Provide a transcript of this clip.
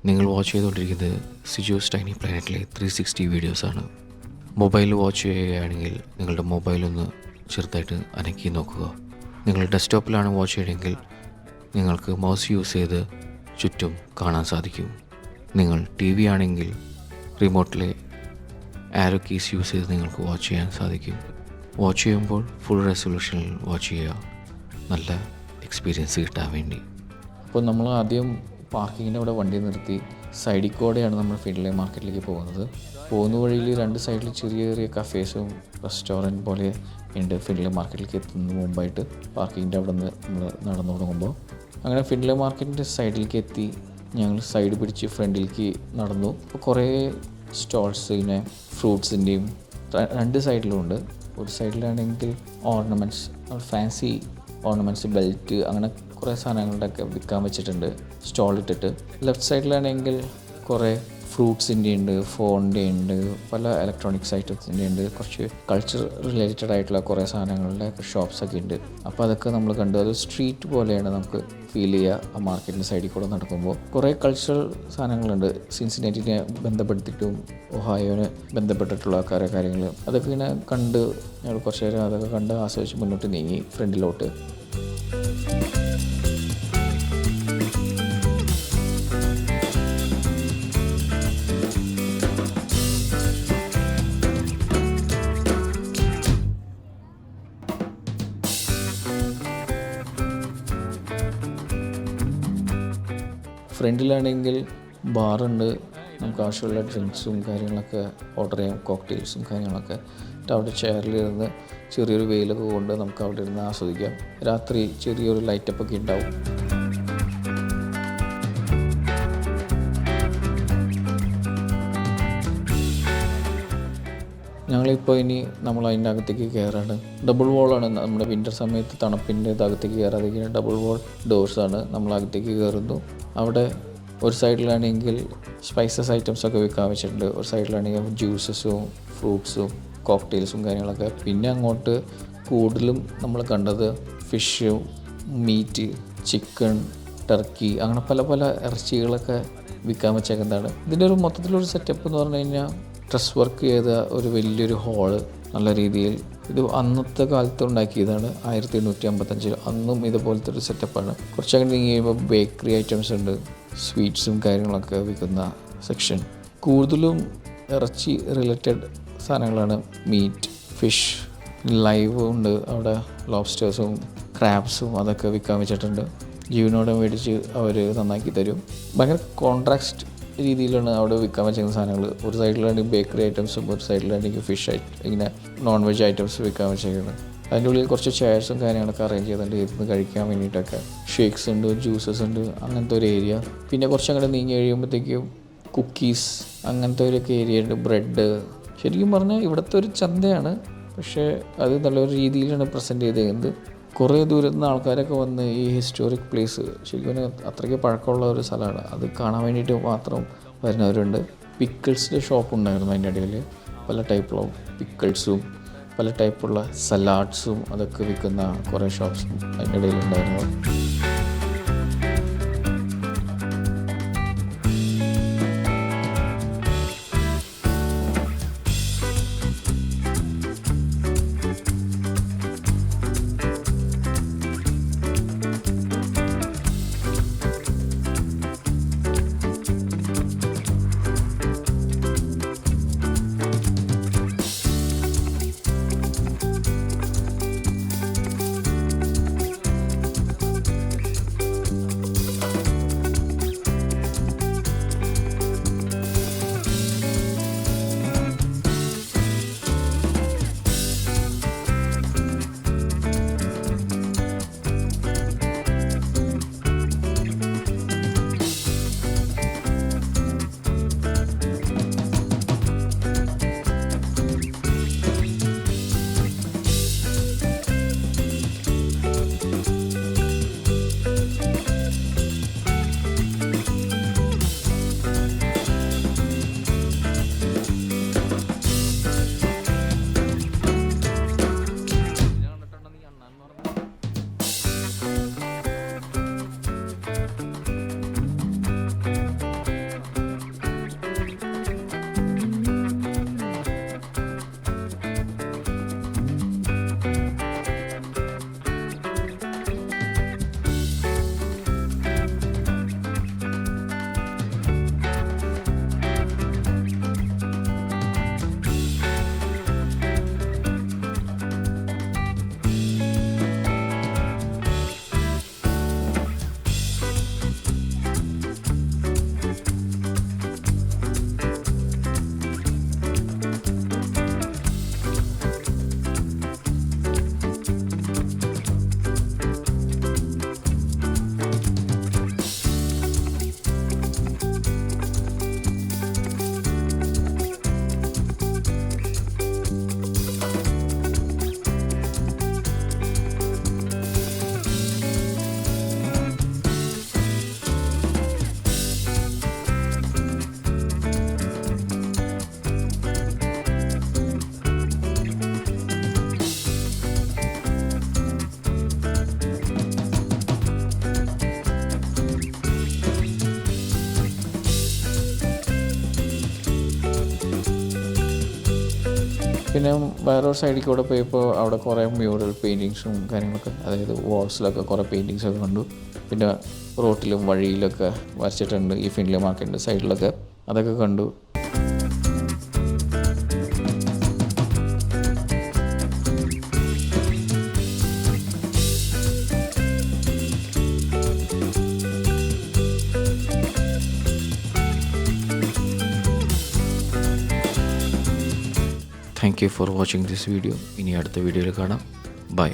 നിങ്ങൾ വാച്ച് ചെയ്തുകൊണ്ടിരിക്കുന്നത് സിജോസ് ടൈനി പ്ലാനറ്റിലെ 360 വീഡിയോസാണ്. മൊബൈൽ വാച്ച് ചെയ്യുകയാണെങ്കിൽ നിങ്ങളുടെ മൊബൈലൊന്ന് ചെറുതായിട്ട് അനക്കി നോക്കുക. നിങ്ങൾ ഡെസ്ക്ടോപ്പിലാണ് വാച്ച് ചെയ്യണമെങ്കിൽ നിങ്ങൾക്ക് മൗസ് യൂസ് ചെയ്ത് ചുറ്റും കാണാൻ സാധിക്കും. നിങ്ങൾ ടി വി ആണെങ്കിൽ റിമോട്ടിലെ ആരോ കീസ് യൂസ് ചെയ്ത് നിങ്ങൾക്ക് വാച്ച് ചെയ്യാൻ സാധിക്കും. വാച്ച് ചെയ്യുമ്പോൾ ഫുൾ റെസൊല്യൂഷനിൽ വാച്ച് ചെയ്യുക, നല്ല എക്സ്പീരിയൻസ് കിട്ടാൻ വേണ്ടി. അപ്പോൾ നമ്മൾ ആദ്യം പാർക്കിങ്ങിൻ്റെ അവിടെ വണ്ടി നിർത്തി സൈഡിൽ കൂടെയാണ് നമ്മൾ ഫിൻലേ മാർക്കറ്റിലേക്ക് പോകുന്നത്. പോകുന്ന വഴിയിൽ രണ്ട് സൈഡിൽ ചെറിയ ചെറിയ കഫേസും റെസ്റ്റോറൻറ്റ് പോലെ ഉണ്ട്. ഫിൻലേ മാർക്കറ്റിലേക്ക് എത്തുന്നതിന് മുമ്പായിട്ട് പാർക്കിങ്ങിൻ്റെ അവിടെ നിന്ന് നമ്മൾ നടന്നു തുടങ്ങുമ്പോൾ അങ്ങനെ ഫിൻലേ മാർക്കറ്റിൻ്റെ സൈഡിലേക്ക് എത്തി. ഞങ്ങൾ സൈഡ് പിടിച്ച് ഫ്രണ്ടിലേക്ക് നടന്നു. അപ്പോൾ കുറേ സ്റ്റോൾസ് ഇങ്ങനെ ഫ്രൂട്ട്സിൻ്റെയും രണ്ട് സൈഡിലും ഉണ്ട്. ഒരു സൈഡിലാണെങ്കിൽ ഓർണമെൻറ്റ്സ്, ഫാൻസി ഓർണമെൻറ്റ്സ്, ബെൽറ്റ്, അങ്ങനെ കുറേ സാധനങ്ങളുടെയൊക്കെ വിൽക്കാൻ വെച്ചിട്ടുണ്ട് സ്റ്റോൾ ഇട്ടിട്ട്. ലെഫ്റ്റ് സൈഡിലാണെങ്കിൽ കുറേ ഫ്രൂട്ട്സിൻ്റെ ഉണ്ട്, ഫോണിൻ്റെ ഉണ്ട്, പല ഇലക്ട്രോണിക്സ് ഐറ്റംസിൻ്റെ ഉണ്ട്, കുറച്ച് കൾച്ചർ റിലേറ്റഡ് ആയിട്ടുള്ള കുറേ സാധനങ്ങളുടെ ഷോപ്സൊക്കെ ഉണ്ട്. അപ്പോൾ അതൊക്കെ നമ്മൾ കണ്ടു. അത് സ്ട്രീറ്റ് പോലെയാണ് നമുക്ക് ഫീൽ ചെയ്യുക. ആ മാർക്കറ്റിൻ്റെ സൈഡിൽ കൂടെ നടക്കുമ്പോൾ കുറേ കൾച്ചറൽ സാധനങ്ങളുണ്ട്. സിൻസിനാറ്റിനെ ബന്ധപ്പെടുത്തിയിട്ടും ഒഹായോനെ ബന്ധപ്പെട്ടിട്ടുള്ള കാര്യങ്ങൾ അതൊക്കെ ഇങ്ങനെ കണ്ട് ഞങ്ങൾ കുറച്ച് നേരം അതൊക്കെ കണ്ട് ആസ്വദിച്ച് മുന്നോട്ട് നീങ്ങി ഫ്രണ്ടിലോട്ട്. ഫ്രണ്ടിലാണെങ്കിൽ ബാറുണ്ട്. നമുക്ക് ആവശ്യമുള്ള ഡ്രിങ്ക്സും കാര്യങ്ങളൊക്കെ ഓർഡർ ചെയ്യാം, കോക്ടെയിൽസും കാര്യങ്ങളൊക്കെ. അവിടെ ചെയറിലിരുന്ന് ചെറിയൊരു വെയിലൊക്കെ കൊണ്ട് നമുക്ക് അവിടെ ഇരുന്ന് ആസ്വദിക്കാം. രാത്രി ചെറിയൊരു ലൈറ്റപ്പൊക്കെ ഉണ്ടാവും. ഞങ്ങളിപ്പോൾ ഇനി നമ്മൾ അതിൻ്റെ അകത്തേക്ക് കയറാണ്. ഡബിൾ വോളാണ്. നമ്മുടെ വിൻ്റർ സമയത്ത് തണുപ്പിൻ്റെ അകത്തേക്ക് കയറാതെ ഇങ്ങനെ ഡബിൾ വോൾ ഡോർസാണ്. നമ്മൾ അകത്തേക്ക് കയറുന്നു. അവിടെ ഒരു സൈഡിലാണെങ്കിൽ സ്പൈസസ് ഐറ്റംസൊക്കെ വിൽക്കാൻ വെച്ചിട്ടുണ്ട്. ഒരു സൈഡിലാണെങ്കിൽ ജ്യൂസസും ഫ്രൂട്ട്സും കോക്ടെയിൽസും കാര്യങ്ങളൊക്കെ. പിന്നെ അങ്ങോട്ട് കൂടുതലും നമ്മൾ കണ്ടത് ഫിഷ്, മീറ്റ്, ചിക്കൻ, ടർക്കി, അങ്ങനെ പല പല ഇറച്ചികളൊക്കെ വിൽക്കാൻ വെച്ചേക്കുന്നതാണ്. ഇതിൻ്റെ ഒരു മൊത്തത്തിലൊരു സെറ്റപ്പ് എന്ന് പറഞ്ഞു കഴിഞ്ഞാൽ ഡ്രസ് വർക്ക് ചെയ്ത ഒരു വലിയൊരു ഹാള്, നല്ല രീതിയിൽ. ഇത് അന്നത്തെ കാലത്ത് ഉണ്ടാക്കിയതാണ്, 1855. അന്നും ഇതുപോലത്തെ ഒരു സെറ്റപ്പാണ്. കുറച്ചങ്ങനെ നീങ്ങി കഴിയുമ്പോൾ ബേക്കറി ഐറ്റംസ് ഉണ്ട്, സ്വീറ്റ്സും കാര്യങ്ങളൊക്കെ വിൽക്കുന്ന സെക്ഷൻ. കൂടുതലും ഇറച്ചി റിലേറ്റഡ് സാധനങ്ങളാണ്. മീറ്റ്, ഫിഷ്, ലൈവ് ഉണ്ട് അവിടെ. ലോബ്സ്റ്റേഴ്സും ക്രാബ്സും അതൊക്കെ വിൽക്കാൻ വെച്ചിട്ടുണ്ട്. ജീവനോടെ മേടിച്ച് അവർ നന്നാക്കി തരും. ഭയങ്കര കോൺട്രാക്സ്റ്റ് രീതിയിലാണ് അവിടെ വിൽക്കാൻ വെച്ചിരുന്ന സാധനങ്ങൾ. ഒരു സൈഡിലാണെങ്കിൽ ബേക്കറി ഐറ്റംസും ഒരു സൈഡിലാണെങ്കിൽ ഫിഷ് ഇങ്ങനെ നോൺ വെജ് ഐറ്റംസ് വിൽക്കാൻ വെച്ചിരിക്കുന്നത്. അതിൻ്റെ ഉള്ളിൽ കുറച്ച് ചെയർസും കാര്യങ്ങളൊക്കെ അറേഞ്ച് ചെയ്തിട്ടുണ്ട് ഇരുന്ന് കഴിക്കാൻ വേണ്ടിയിട്ടൊക്കെ. ഷേക്സ് ഉണ്ട്, ജ്യൂസസ് ഉണ്ട്, അങ്ങനത്തെ ഒരു ഏരിയ. പിന്നെ കുറച്ച് അങ്ങോട്ട് നീങ്ങി കഴിയുമ്പോഴത്തേക്കും കുക്കീസ്, അങ്ങനത്തെ ഒരു ഏരിയ ഉണ്ട്. ബ്രെഡ്. ശരിക്കും പറഞ്ഞാൽ ഇവിടുത്തെ ഒരു ചന്തയാണ്, പക്ഷേ അത് നല്ലൊരു രീതിയിലാണ് പ്രസൻറ്റ് ചെയ്തത്. കുറേ ദൂരത്തു നിന്ന് ആൾക്കാരൊക്കെ വന്ന് ഈ ഹിസ്റ്റോറിക് പ്ലേസ്, ശരിക്കും അത്രയ്ക്ക് പഴക്കമുള്ള ഒരു സ്ഥലമാണ്, അത് കാണാൻ വേണ്ടിയിട്ട് മാത്രം വരുന്നവരുണ്ട്. പിക്കിൾസിൻ്റെ ഷോപ്പ് ഉണ്ടായിരുന്നു അതിൻ്റെ ഇടയിൽ. പല ടൈപ്പുള്ള പിക്കിൾസും പല ടൈപ്പുള്ള സലാഡ്സും അതൊക്കെ വിൽക്കുന്ന കുറേ ഷോപ്സും അതിൻ്റെ ഇടയിലുണ്ടായിരുന്നു. പിന്നെ വേറൊരു സൈഡിൽ കൂടെ പോയപ്പോൾ അവിടെ കുറേ മ്യൂറൽ പെയിൻറ്റിങ്സും കാര്യങ്ങളൊക്കെ, അതായത് വാൾസിലൊക്കെ കുറേ പെയിൻറ്റിങ്സൊക്കെ കണ്ടു. പിന്നെ റോട്ടിലും വഴിയിലൊക്കെ വരച്ചിട്ടുണ്ട് ഈ ഫിൻലേ മാർക്കറ്റിൻ്റെ സൈഡിലൊക്കെ, അതൊക്കെ കണ്ടു. Thank you for watching this video. ഇനി അടുത്ത വീഡിയോയിൽ കാണാം. ബൈ.